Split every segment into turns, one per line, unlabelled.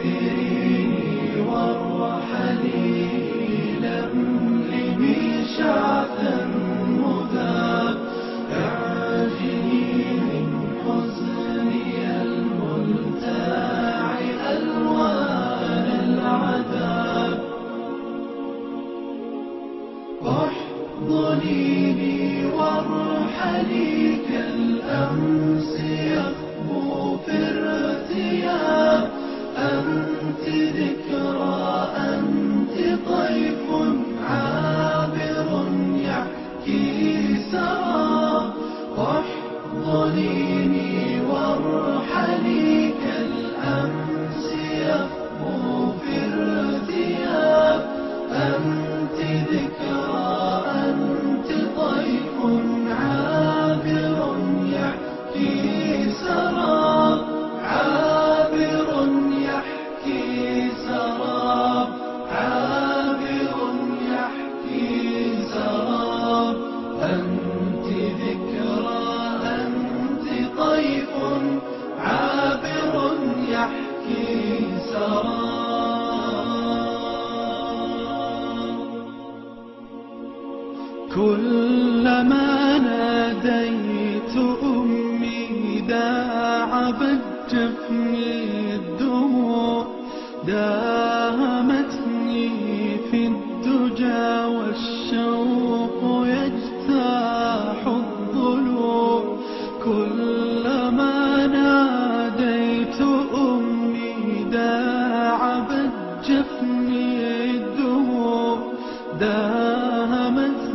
دبريني وارحلي لملمي شعثا مذاب اعجني من حزني الملتاع ألوان العذاب احضنيني وارحلي كالأمس يخبو في ارتياب أنت ذكرى أنت طيف عابر يحكي سراب احضنيني وارحلي كالأمس يخبو في ارتياب أنت ذكرى أنت طيف عابر يحكي سراب عابر يحكي سراب عابر يحكي سراب أنت ذكرى أنت طيف عابر يحكي سراب كلما ناديت أمي داعبت جفني الدموع داهمتني في الدجى والشوق يجتاح الضلوع كلما ناديت أمي داعبت جفني الدموع داهمتني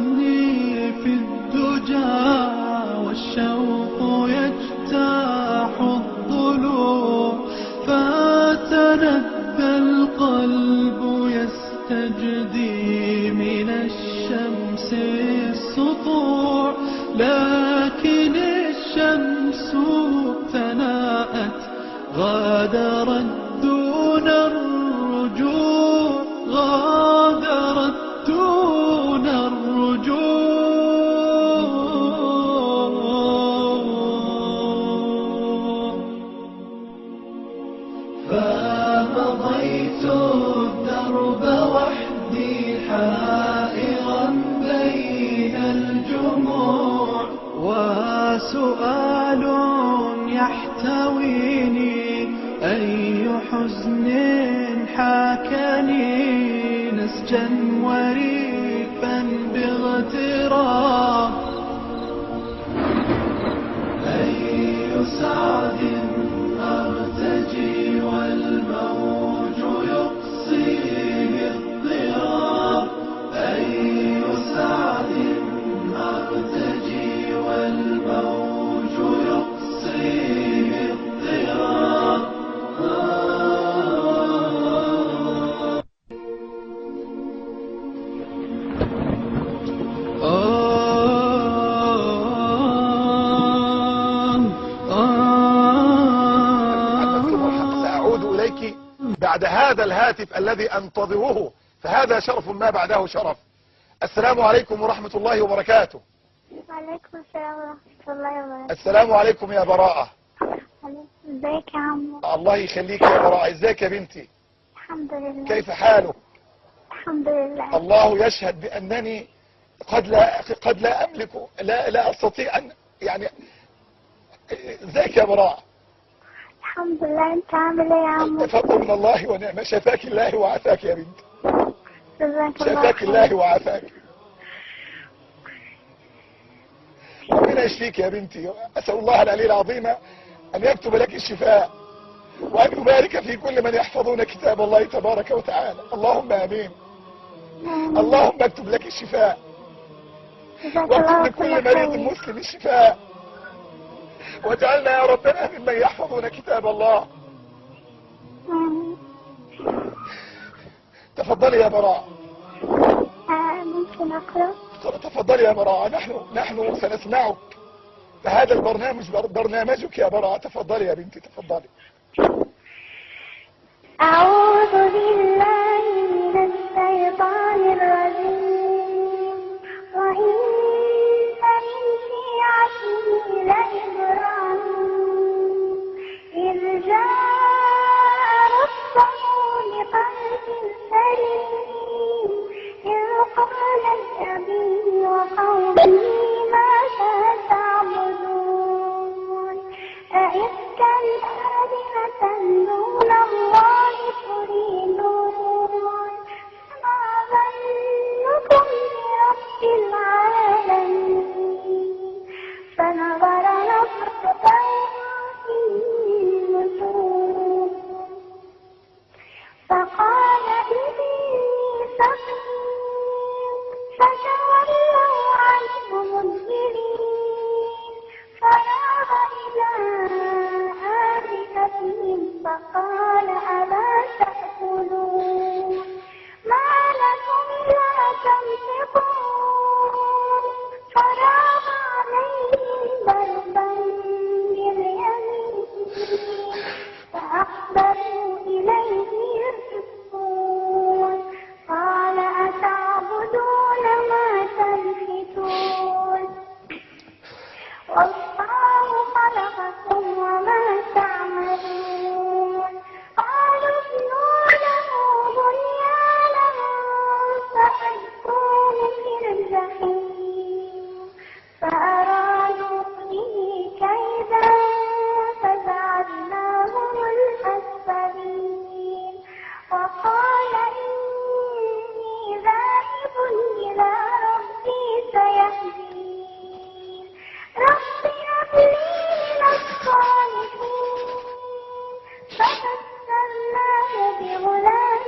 في الدجى والشوق يجتاح الضلوع فتندى القلب يستجدي من الشمس السطوع لكن الشمس تناءت غادرت دون الرجوع غادرت دون الرجوع فمضيت الدرب وحدي حائرا بين الجموع وسؤال يحتويني أي حزن حاكني نسجا وريفا باغتراب أي سعد أرتجي والموج يقصيه اضطراب أي سعد أرتجي والموج يقصيه اضطراب
سأعود إليك بعد هذا الهاتف الذي أنتظره فهذا شرف ما بعده شرف. السلام عليكم ورحمة الله وبركاته.
وعليكم السلام ورحمة الله وبركاته.
السلام عليكم يا براءة.
ازيك يا عمو؟
الله يخليك يا براءة. ازيك يا بنتي؟
الحمد لله.
كيف حالك؟
الحمد لله.
الله يشهد بأنني قد لا أملك لا أستطيع أن يعني. ازيك يا براءة؟
الحمد لله. انت عامل ايه يا عمو؟
تفضل من الله ونعمة. شفاك الله وعافاك يا بنتي.
جزاك الله
شفاك
خير.
الله وعافاك. ربنا يشفيك يا بنتي. أسأل الله العلي العظيم أن يكتب لك الشفاء وأن يبارك في كل من يحفظون كتاب الله تبارك وتعالى. اللهم آمين. اللهم اكتب لك الشفاء واكتب لكل مريض مسلم الشفاء واجعلنا يا ربنا ممن يحفظون كتاب الله. تفضلي يا براء.
ممكن أقرأ؟
تفضلي يا براء. نحن سنسمعك. فهذا البرنامج برنامجك يا براء. تفضلي يا بنتي تفضلي.
أعوذ بالله من الشيطان الرجيم. وإن من شيعته لإبراهيم إذ جاء فأقبلوا إليه يرجعون قال أتعبدون ما تنحتون والله خلقكم وما تعملون قالوا ابنوا له بنيانا فألقوه في الجحيم فأرادوا به كيدا فجعلناهم الأسفلين وقال إني ذاهب إلى ربي سيهدين رب هب لي من الصالحين فبشرناه بغلام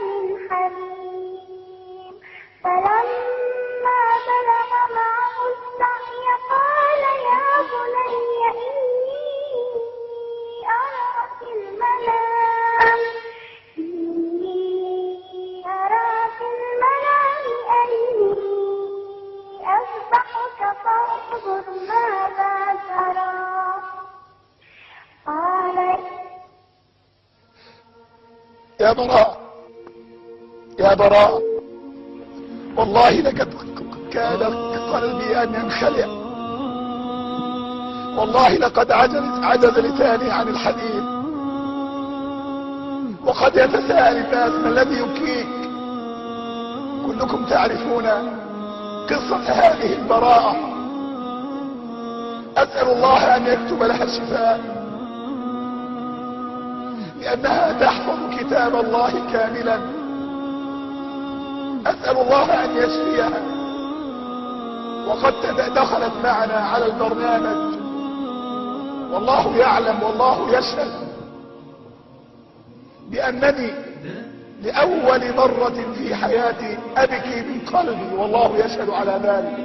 حليم فلما بلغ معه السعي قال يا بني إني أرى في المنام أني أذبحك فانظر ماذا ترى قال
يا براء والله لقد كان قلبي أن ينخلع، والله لقد عجز لساني عن الحديث، وقد يتساءل الناس ما الذي يبكيك. كلكم تعرفون قصة هذه البراءة. أسأل الله أن يكتب لها الشفاء، لأنها تحفظ كتاب الله كاملا. أسأل الله أن يشفيها، وقد دخلت معنا على البرنامج، والله يعلم والله يشهد بأنني لأول مرة في حياتي أبكي من قلبي، والله يشهد على ذلك،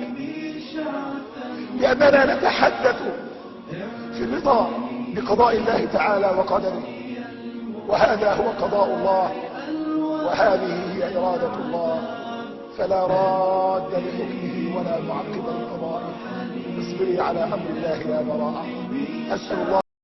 لأننا نتحدث في الرضا بقضاء الله تعالى وقدره، وهذا هو قضاء الله، وهذه هي إرادة الله، فلا راد لحكمه ولا معقب لقضائه. اصبري على أمر الله يا براءة. أسأل الله